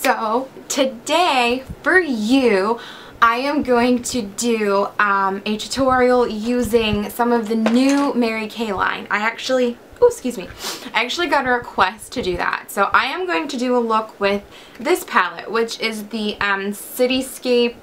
So today for you, I am going to do a tutorial using some of the new Mary Kay line. I actually got a request to do that. So I am going to do a look with this palette, which is the Cityscape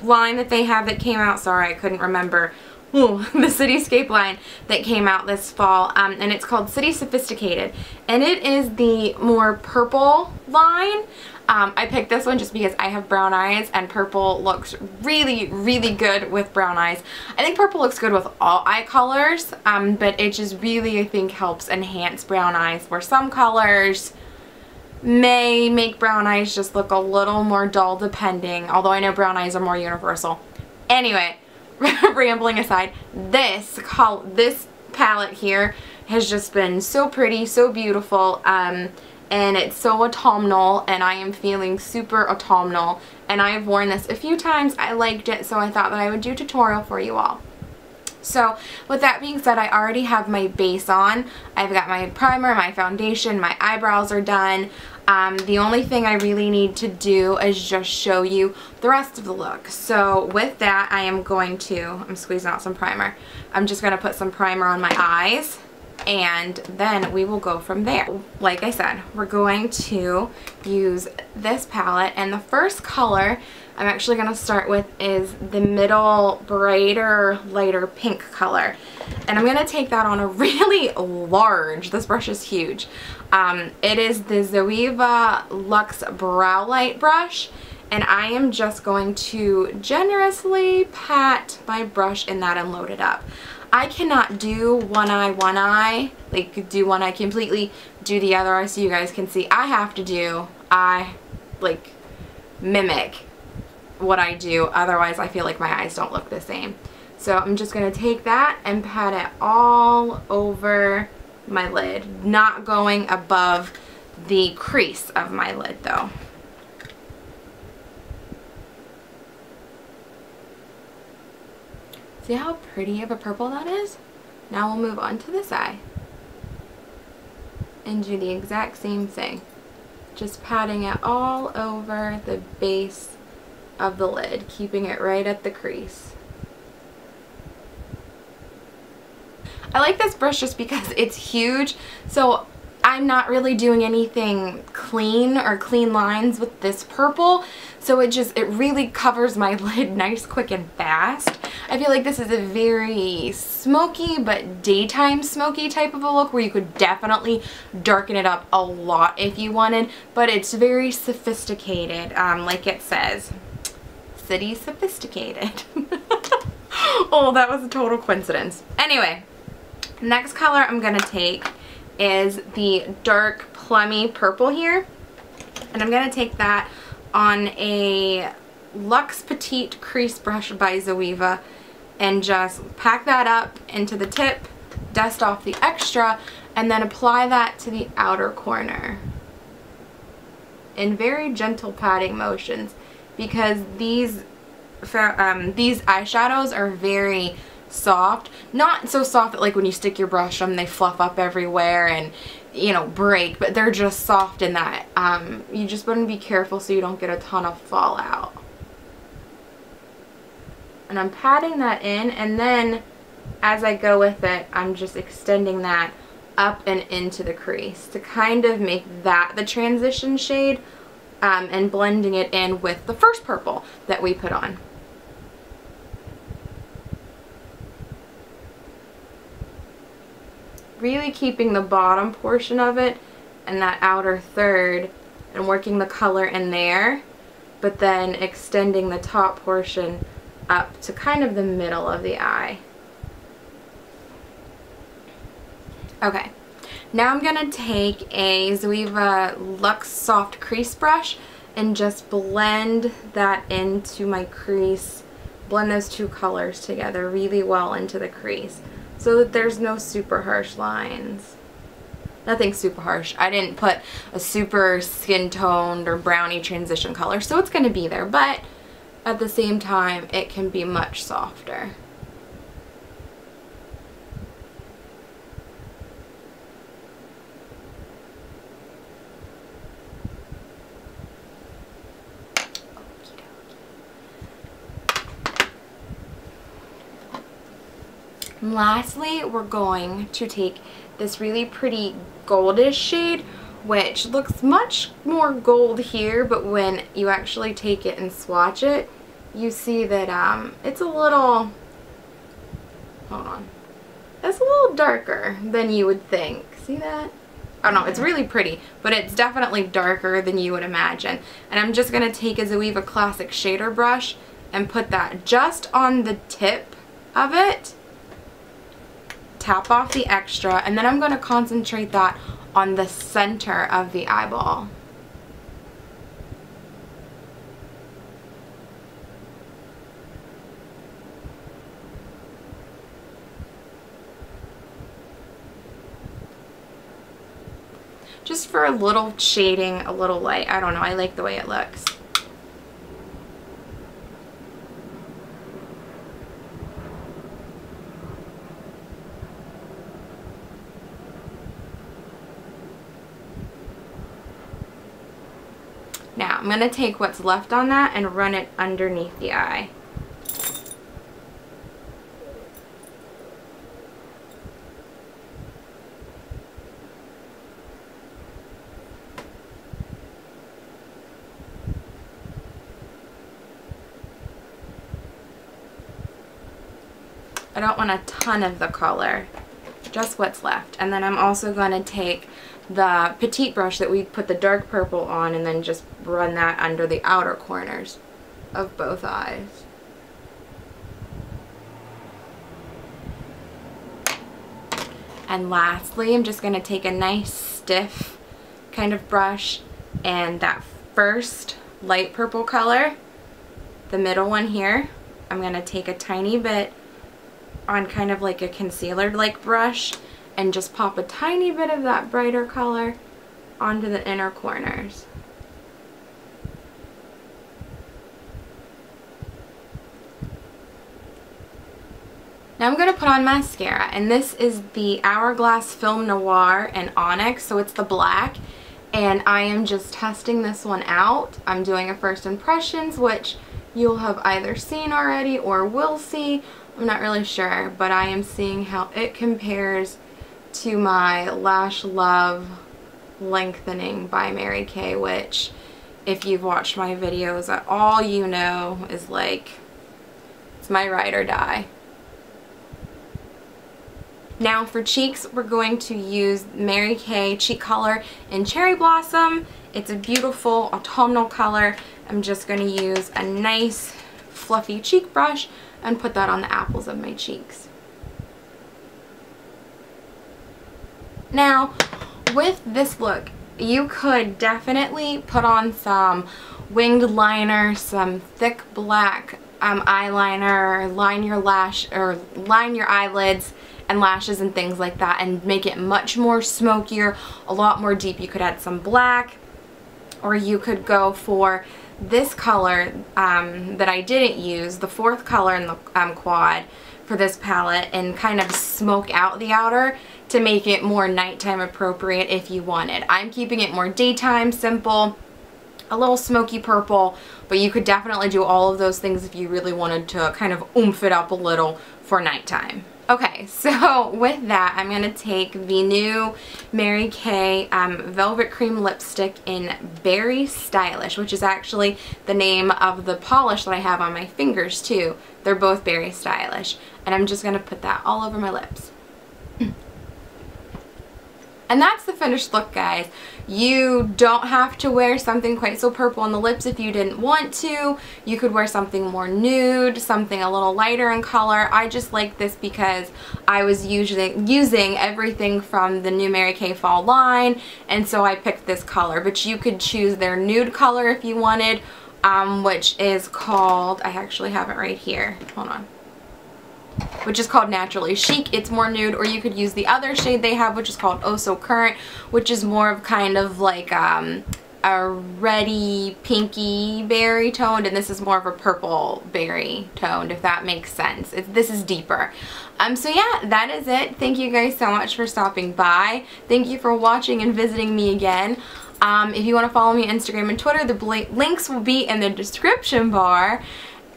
line that they have that came out. Sorry, I couldn't remember. Ooh, the Cityscape line that came out this fall, and it's called City Sophisticated, and it is the more purple line. I picked this one just because I have brown eyes and purple looks really, really good with brown eyes. I think purple looks good with all eye colors, but it just really, I think, helps enhance brown eyes, where some colors may make brown eyes just look a little more dull depending, although I know brown eyes are more universal. Anyway, rambling aside, this palette here has just been so pretty, so beautiful, and it's so autumnal, and I am feeling super autumnal, and I have worn this a few times. I liked it, so I thought that I would do a tutorial for you all. So with that being said, I already have my base on. I've got my primer, my foundation, my eyebrows are done. The only thing I really need to do is just show you the rest of the look. So with that, I'm squeezing out some primer. I'm just going to put some primer on my eyes, and then we will go from there. Like I said, we're going to use this palette, and the first color I'm actually going to start with is the middle brighter, lighter pink color. And I'm going to take that on a really large, this brush is huge. It is the Zoeva Luxe Brow Light brush, and I am just going to generously pat my brush in that and load it up. I cannot do one eye, like do one eye completely, do the other eye so you guys can see. I have to do, mimic what I do, otherwise I feel like my eyes don't look the same. So I'm just going to take that and pat it all over my lid, not going above the crease of my lid though. See how pretty of a purple that is? Now we'll move on to this eye and do the exact same thing. Just patting it all over the base of the lid, keeping it right at the crease. I like this brush just because it's huge, so I'm not really doing anything clean or clean lines with this purple, so it really covers my lid nice, quick, and fast. I feel like this is a very smoky but daytime smoky type of a look where you could definitely darken it up a lot if you wanted, but it's very sophisticated, like it says. City Sophisticated. Oh, that was a total coincidence. Anyway, next color I'm going to take is the dark plummy purple here, and I'm going to take that on a Luxe Petite crease brush by Zoeva and just pack that up into the tip, dust off the extra, and then apply that to the outer corner in very gentle patting motions, because these eyeshadows are very soft. Not so soft that like when you stick your brush on them they fluff up everywhere and, you know, break, but they're just soft in that you just want to be careful so you don't get a ton of fallout. And I'm patting that in, and then as I go with it, I'm just extending that up and into the crease to kind of make that the transition shade, and blending it in with the first purple that we put on. Really keeping the bottom portion of it and that outer third and working the color in there, but then extending the top portion up to kind of the middle of the eye. Okay, now I'm going to take a Zoeva Luxe Soft Crease brush and just blend that into my crease, blend those two colors together really well into the crease so that there's no super harsh lines. Nothing super harsh. I didn't put a super skin toned or brownie transition color, so it's going to be there, but at the same time it can be much softer. And lastly, we're going to take this really pretty goldish shade, which looks much more gold here, but when you actually take it and swatch it, you see that it's a little, hold on, it's a little darker than you would think. See that? I don't know, it's really pretty, but it's definitely darker than you would imagine. And I'm just going to take a Zoeva Classic shader brush and put that just on the tip of it, tap off the extra, and then I'm going to concentrate that on the center of the eyeball. Just for a little shading, a little light. I don't know, I like the way it looks. Now, I'm going to take what's left on that and run it underneath the eye. I don't want a ton of the color, just what's left. And then I'm also going to take the petite brush that we put the dark purple on and then just run that under the outer corners of both eyes. And lastly, I'm just going to take a nice stiff kind of brush and that first light purple color, the middle one here, I'm going to take a tiny bit on kind of like a concealer-like brush and just pop a tiny bit of that brighter color onto the inner corners. Now I'm going to put on mascara, and this is the Hourglass Film Noir in Onyx, so it's the black, and I am just testing this one out. I'm doing a first impressions, which you'll have either seen already or will see. I'm not really sure, but I am seeing how it compares to my Lash Love Lengthening by Mary Kay, which if you've watched my videos at all, you know is like, it's my ride or die. Now for cheeks, we're going to use Mary Kay Cheek Color in Cherry Blossom. It's a beautiful autumnal color. I'm just going to use a nice fluffy cheek brush and put that on the apples of my cheeks. Now, with this look, you could definitely put on some winged liner, some thick black eyeliner, line your lash or line your eyelids and lashes and things like that and make it much more smokier, a lot more deep. You could add some black, or you could go for this color that I didn't use, the fourth color in the quad for this palette, and kind of smoke out the outer to make it more nighttime appropriate if you wanted. I'm keeping it more daytime, simple, a little smoky purple, but you could definitely do all of those things if you really wanted to kind of oomph it up a little for nighttime. Okay, so with that, I'm going to take the new Mary Kay Velvet Cream Lipstick in Berry Stylish, which is actually the name of the polish that I have on my fingers too. They're both Berry Stylish. And I'm just going to put that all over my lips. And that's the finished look, guys. You don't have to wear something quite so purple on the lips if you didn't want to. You could wear something more nude, something a little lighter in color. I just like this because I was using everything from the new Mary Kay fall line, and so I picked this color. But you could choose their nude color if you wanted, which is called, I actually have it right here. Hold on. Which is called Naturally Chic. It's more nude, or you could use the other shade they have, which is called Oh So Current, which is more of kind of like a reddy pinky berry toned, and this is more of a purple berry toned, if that makes sense. This is deeper. So yeah, that is it. Thank you guys so much for stopping by. Thank you for watching and visiting me again. If you want to follow me on Instagram and Twitter, the links will be in the description bar.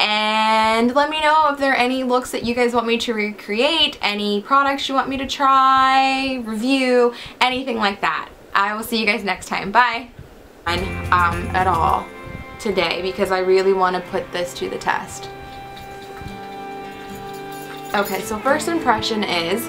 And let me know if there are any looks that you guys want me to recreate, any products you want me to try, review, anything like that. I will see you guys next time. Bye. At all today because I really want to put this to the test. Okay, so first impression is